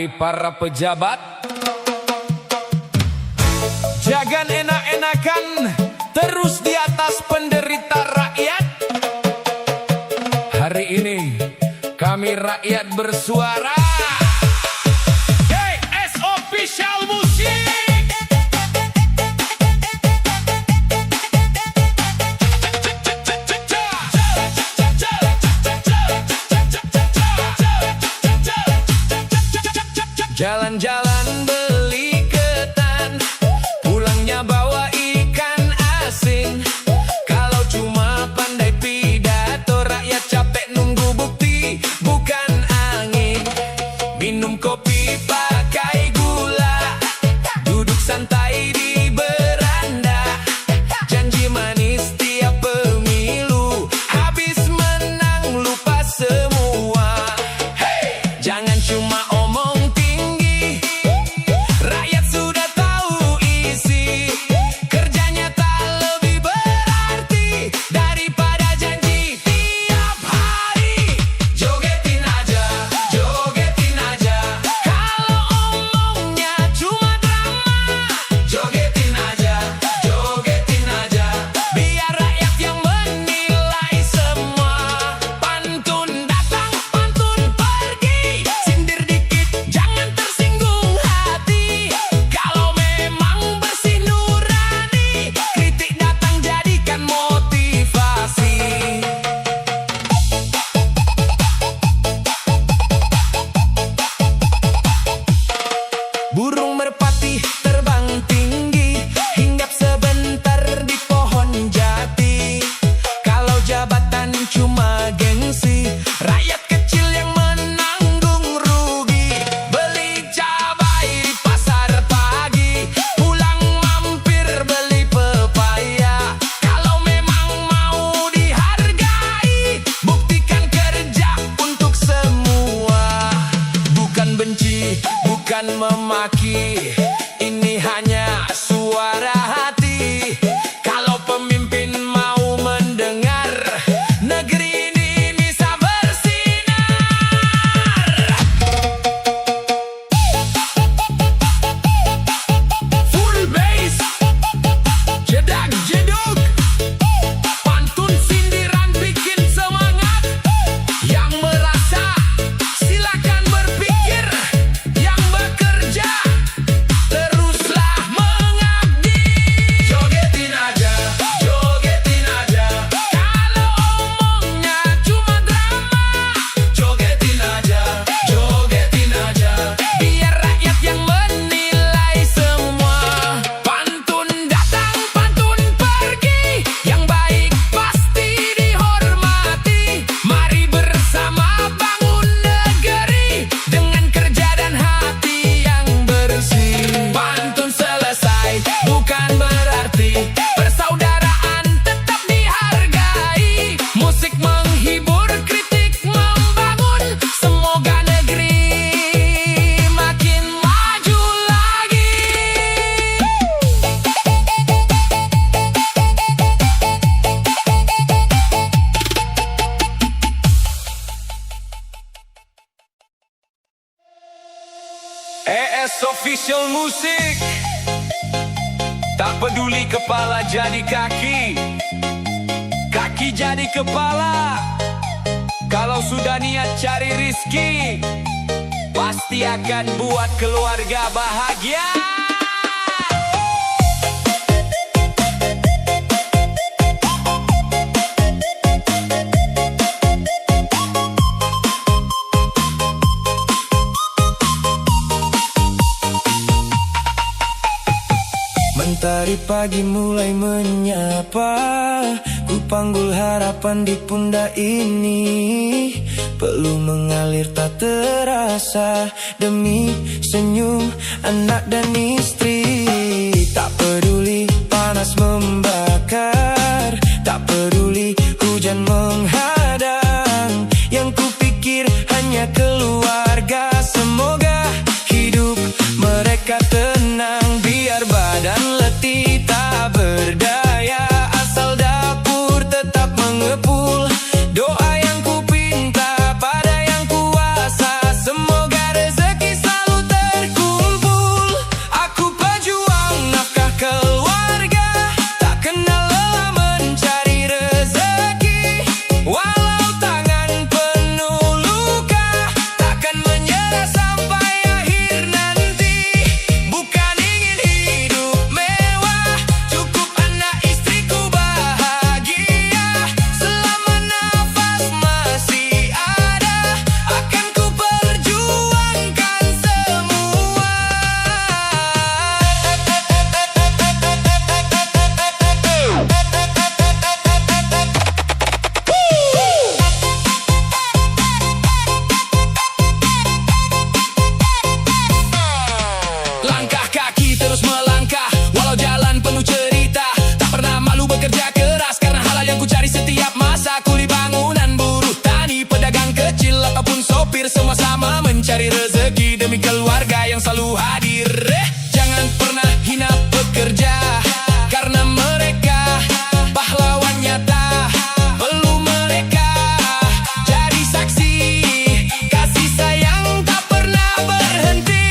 Para pejabat, jangan enak-enakan terus di atas penderita rakyat. Hari ini kami rakyat bersuara. KS Official Musik. Jalan-jalan beli ketan, pulangnya bawa ikan asin. Kalau cuma pandai pidato, rakyat capek nunggu bukti, bukan angin. Minum kopi pakai gula, duduk santai di beranda. Janji manis tiap pemilu, habis menang lupa semua. Hey! Jangan cuma omong, burung merpati terbang tinggi, hinggap sebentar di pohon jati. Kalau jabatan cuma gengsi, rakyat kecil yang menanggung rugi. Beli cabai di pasar pagi, pulang mampir beli pepaya. Kalau memang mau dihargai, buktikan kerja untuk semua. Bukan benci, bukan memaki, ini hanya suara hati. Kalau pemimpin mau mendengar, negeri ini bisa bersinar. Full bass, jedak jeduk, pantun sindiran bikin semangat. Yang merasa silakan berpikir, yang bekerja teruslah mengabdi. Jogetin aja, kalau omongnya cuma drama. Jogetin aja, biar rakyat yang menilai semua. Pantun datang, pantun pergi, yang baik pasti dihormati. Mari bersama bangun negeri dengan kerja dan hati yang bersih. Pantun selesai bukan berarti persaudaraan tetap dihargai. Musik menghibur, kritik membangun, semoga negeri makin maju lagi. ES Official Musik. Tak peduli kepala jadi kaki, kaki jadi kepala. Kalau sudah niat cari rizki, pasti akan buat keluarga bahagia. Mentari pagi mulai menyapa, ku panggul harapan di pundak ini. Peluh mengalir tak terasa demi senyum anak dan istri. Tak peduli panas membakar, tak peduli hujan menghadang. Yang kupikir hanya keluarga, semoga hidup mereka tenang. Biar badan letih tak berdaya, asal dapur tetap mengepul. Doa yang ku pinta pada yang kuasa, semoga rezeki selalu keluarga yang selalu hadir. Jangan pernah hina pekerja, karena mereka pahlawan nyata. Perlu mereka jadi saksi kasih sayang tak pernah berhenti.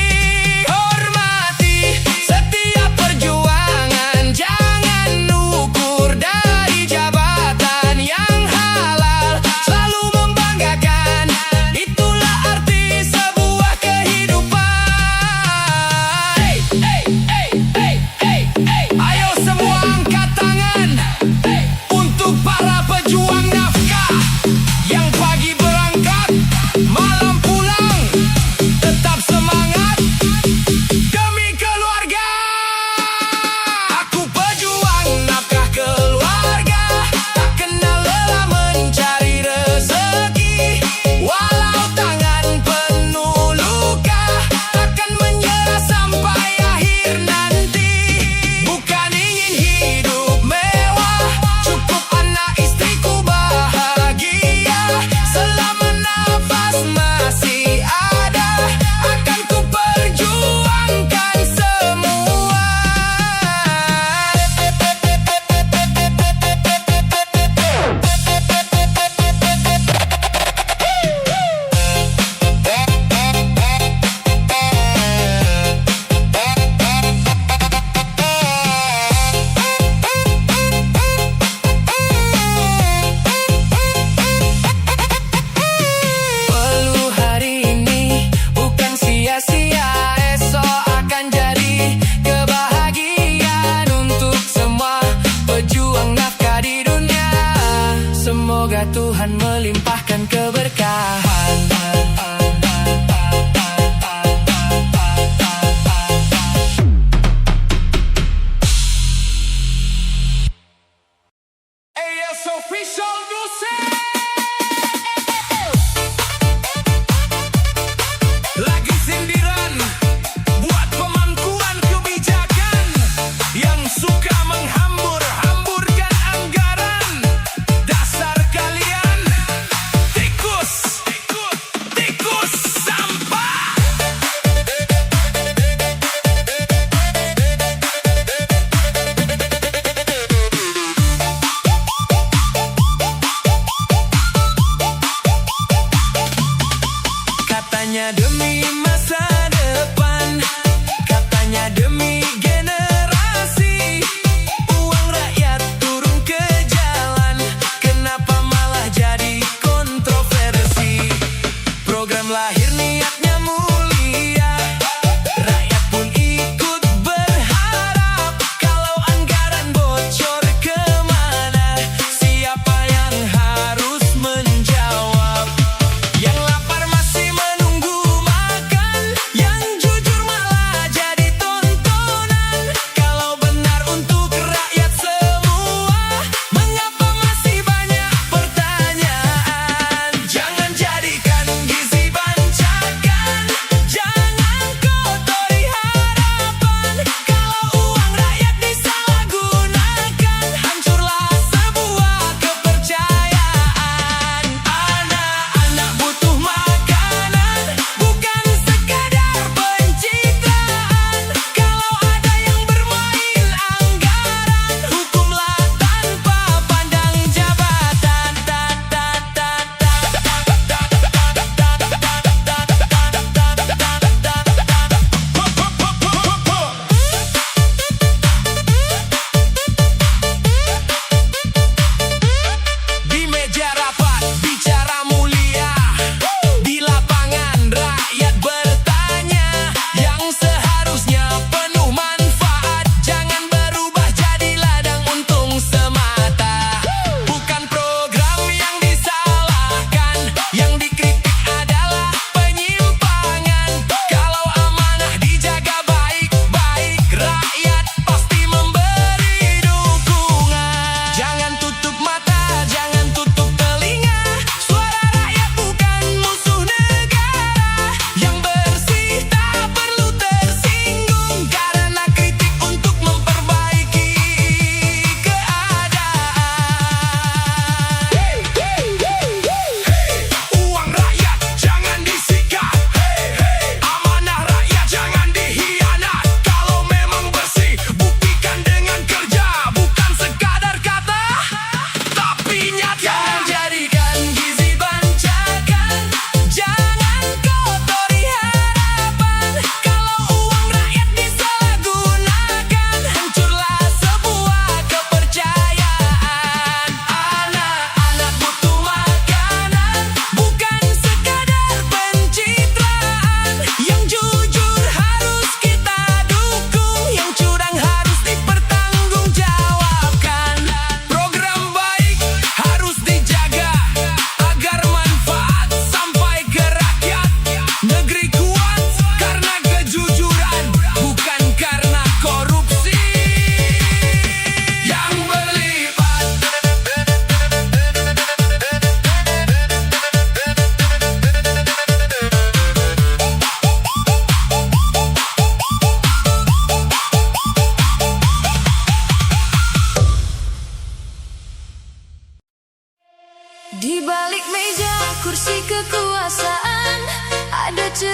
Hormati setiap perjuangan, jangan ukur dari jabatan yang halal. Selalu membanggakan, itulah arti sebuah kehidupan. Hey, hey, hey, hey, hey, hey. Ayo semua angkat tangan untuk para pejuang nafkah yang pagi berangkat, malam pulang, tetap semangat demi keluarga. Aku pejuang nafkah keluarga, tak kenal lelah mencari rezeki. Walau tangan penuh luka, takkan menyerah sampai akhir nanti. Bukan ingin hidup mewah, cukup anak istriku bahagia. Selama nafas masih ada, akan ku perjuangkan semua. Perlu hari ini, bukan sia-sia. Esok akan jadi kebahagiaan untuk semua pejuang nafkah di dunia. Semoga Tuhan melimpahkan keberkahan. AS Official Music. Lagi sindiran buat pemangkuan kebijakan yang suka menghambur-hamburkan anggaran. Dasar kalian tikus, tikus sampah. Katanya demi masa depan, katanya demi generasi, uang rakyat turun ke jalan. Kenapa malah jadi kontroversi? Program lahir niatnya mulia, rakyat pun ikut berharap. Kalau anggaran bocor kemana, siapa yang harus menjawab? Yang lapar masih menunggu makan, yang jujur malah jadi tontonan.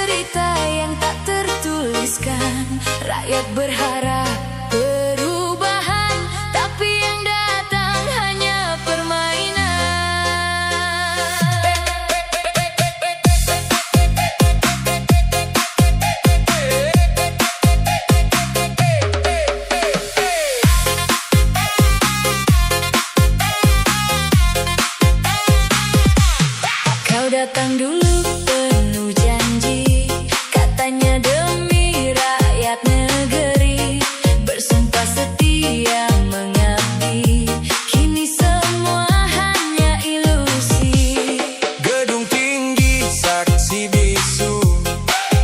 cerita yang tak tertuliskan. Rakyat berharap perubahan, tapi yang datang hanya permainan. Kau datang dulu penuh janji, katanya demi rakyat negeri, bersumpah setia mengabdi. Kini semua hanya ilusi. Gedung tinggi saksi bisu,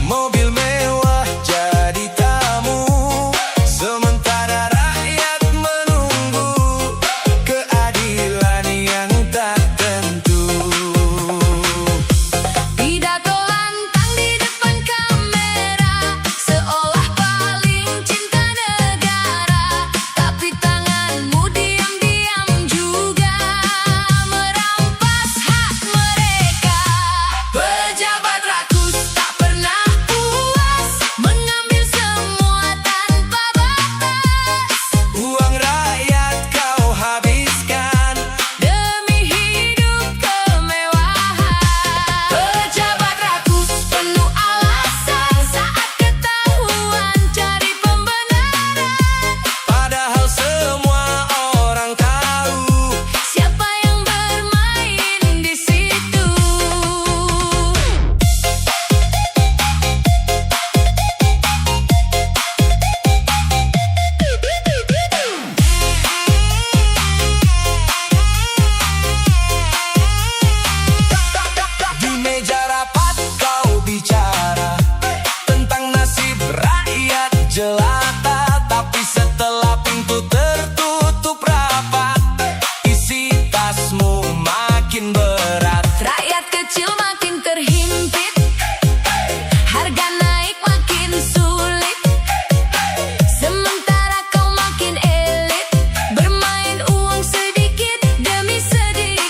mobil mewah jadi tamu, sementara rakyat menunggu keadilan yang tak tentu. Pidato lantang di depan kamera, seolah paling cinta negara, tapi tanganmu diam-diam juga merampas hak mereka. Pejabat rakus tak pernah puas, mengambil semua tanpa batas. Uang rakyat kau habiskan Demi hidup kemewahan. Pejabat rakus penuh alasan, saat ketahuan cari pembenaran. padahal semua orang tahu. Siapa yang bermain di situ? Di meja rapat kau bicara tentang nasib rakyat jelata, tapi setelah pintu tertutup rapat, isi tasmu makin berat. Rakyat kecil makin terhimpit, harga naik makin sulit, sementara kau makin elit, bermain uang sedikit demi sedikit.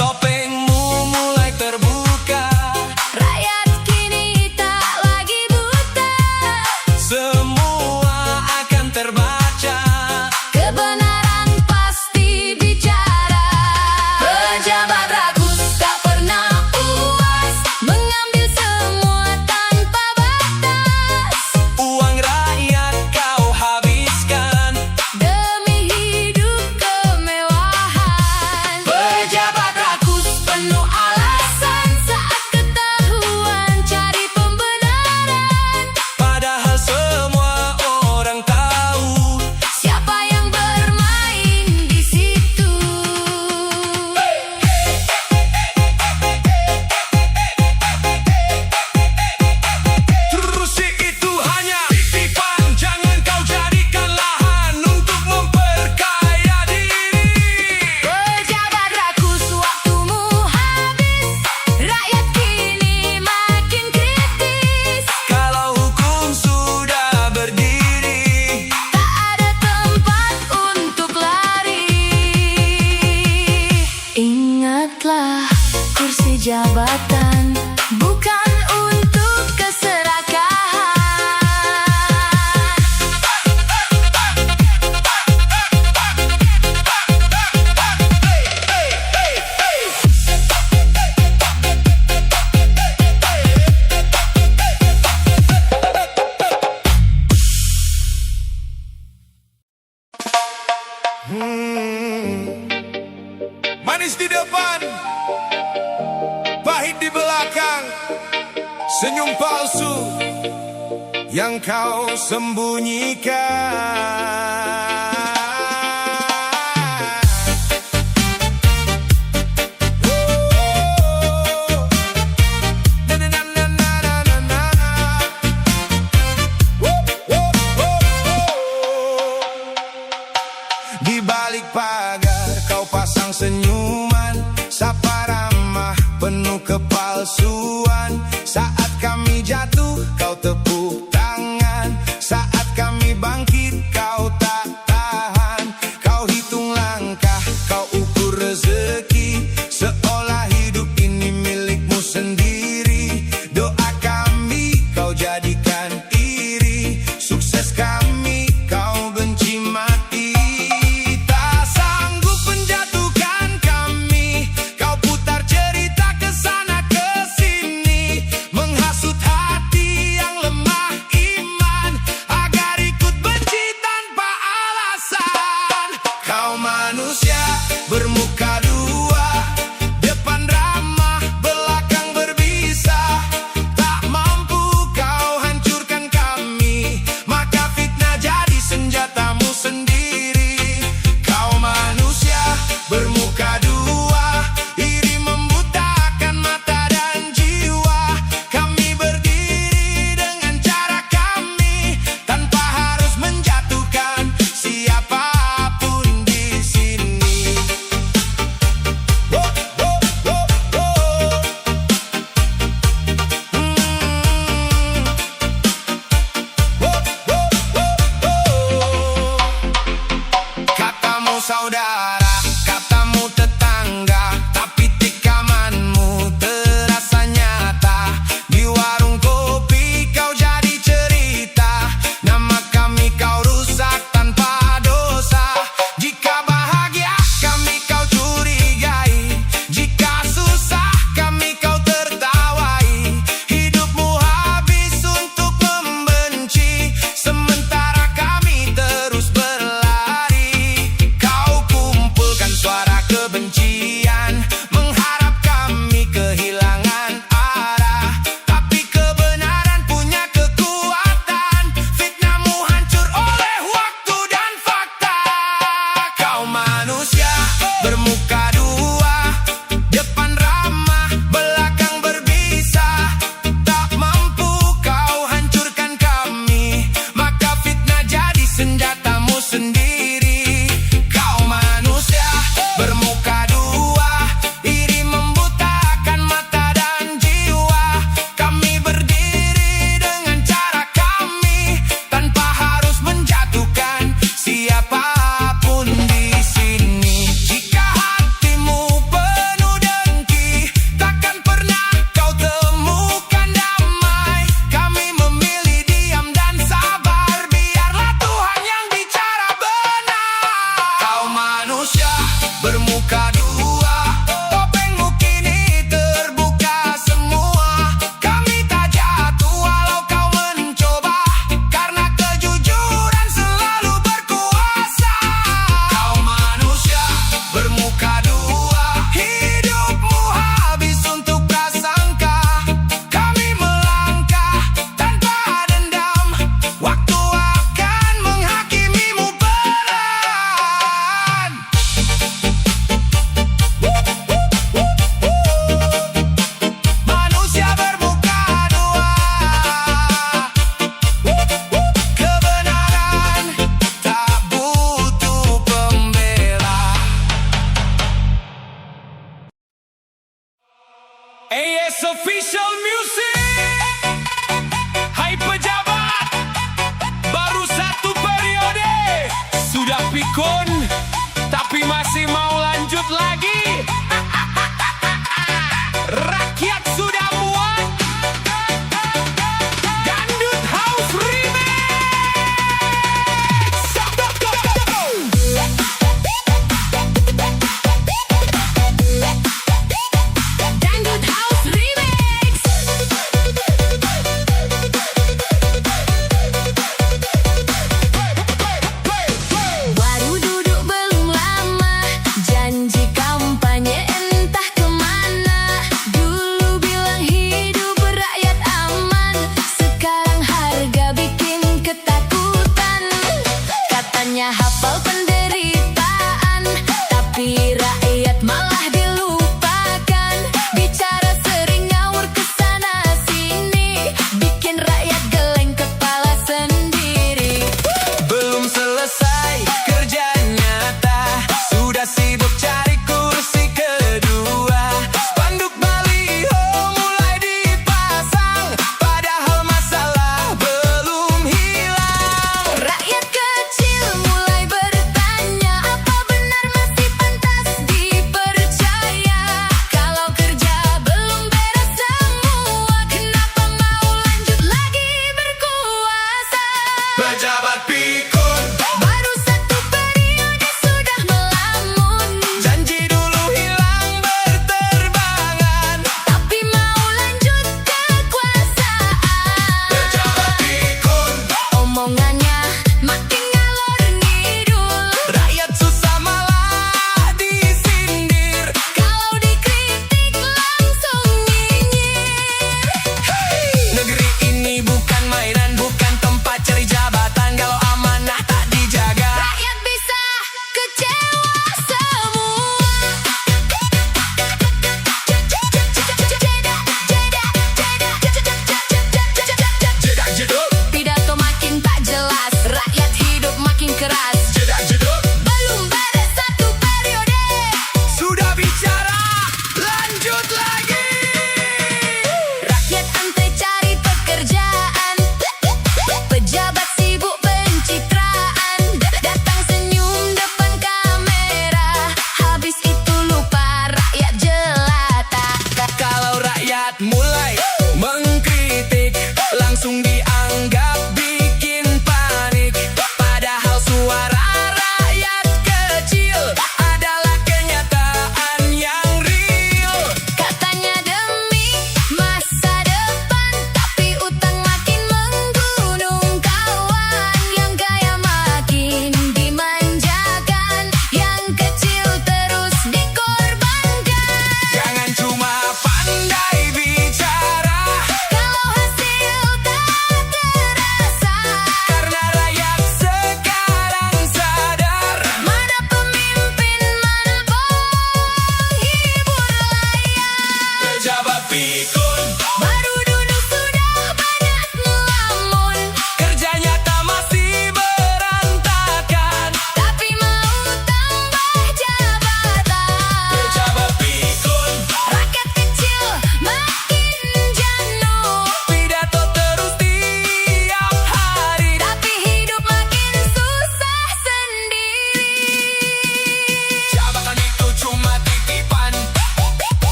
Topengmu mulai terbuka, Rakyat kini tak lagi buta, semua akan terbaca. kebenaran pasti bicara. Pejabat rakus tak pernah puas, mengambil semua tanpa batas. Uang rakyat kau habiskan Demi hidup kemewahan. Pejabat rakus penuh alasan, saat ketahuan cari pembenaran. padahal semua orang tahu. Siapa yang bermain di situ? Terus itu hanya titipan, jangan kau jadikan lahan untuk memperkaya diri. Pejabat rakus waktumu habis, rakyat kini makin kritis. Kalau hukum sudah berdiri, Tak ada tempat untuk lari. Ingatlah, kursi jabatan bukan untuk keserakahan. manis di depan, pahit di belakang, senyum palsu yang kau sembunyikan. Di balik pagar kau pasang senyuman, sapa ramah penuh kepalsuan. Saat kami jatuh kau tepuk tangan, saat kami bangkit kau tak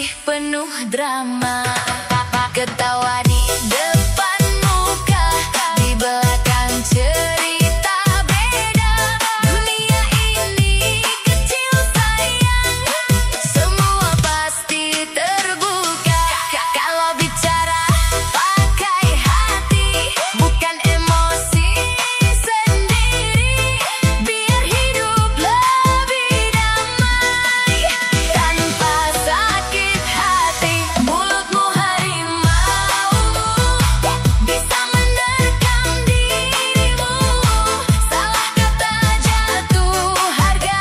masih penuh drama. Ketawa di depan muka, di belakang cerita beda. Dunia ini kecil sayang, semua pasti terbuka. Kalau bicara pakai hati, bukan emosi sendiri. Biar hidup lebih damai, tanpa sakit hati. Mulutmu harimaumu, bisa menerkam dirimu. Salah kata jatuh harga,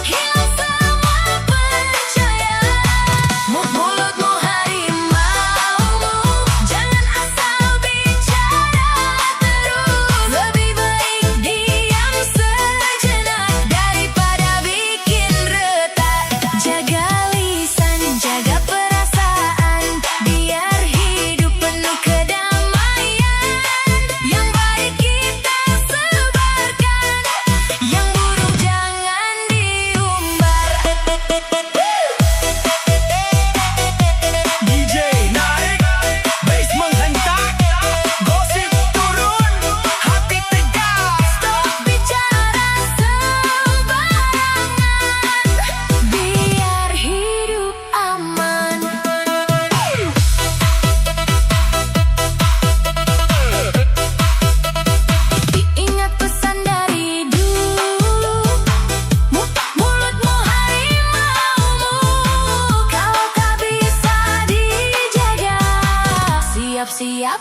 hilang semua percaya. Mulutmu harimaumu, jangan asal bicara terus. Lebih baik diam sejenak daripada bikin retak. Jaga lisan, jaga perasaan, biar hidup penuh kedamaian. Yang baik kita sebarkan, yang buruk jangan diumbar. DJ naik, bass menghentak, gosip turun, hati tegas. Stop bicara sembarangan, biar hidup aman. Ingat pesan dari dulu, mulutmu harimaumu. Kalau tak bisa dijaga, siap-siap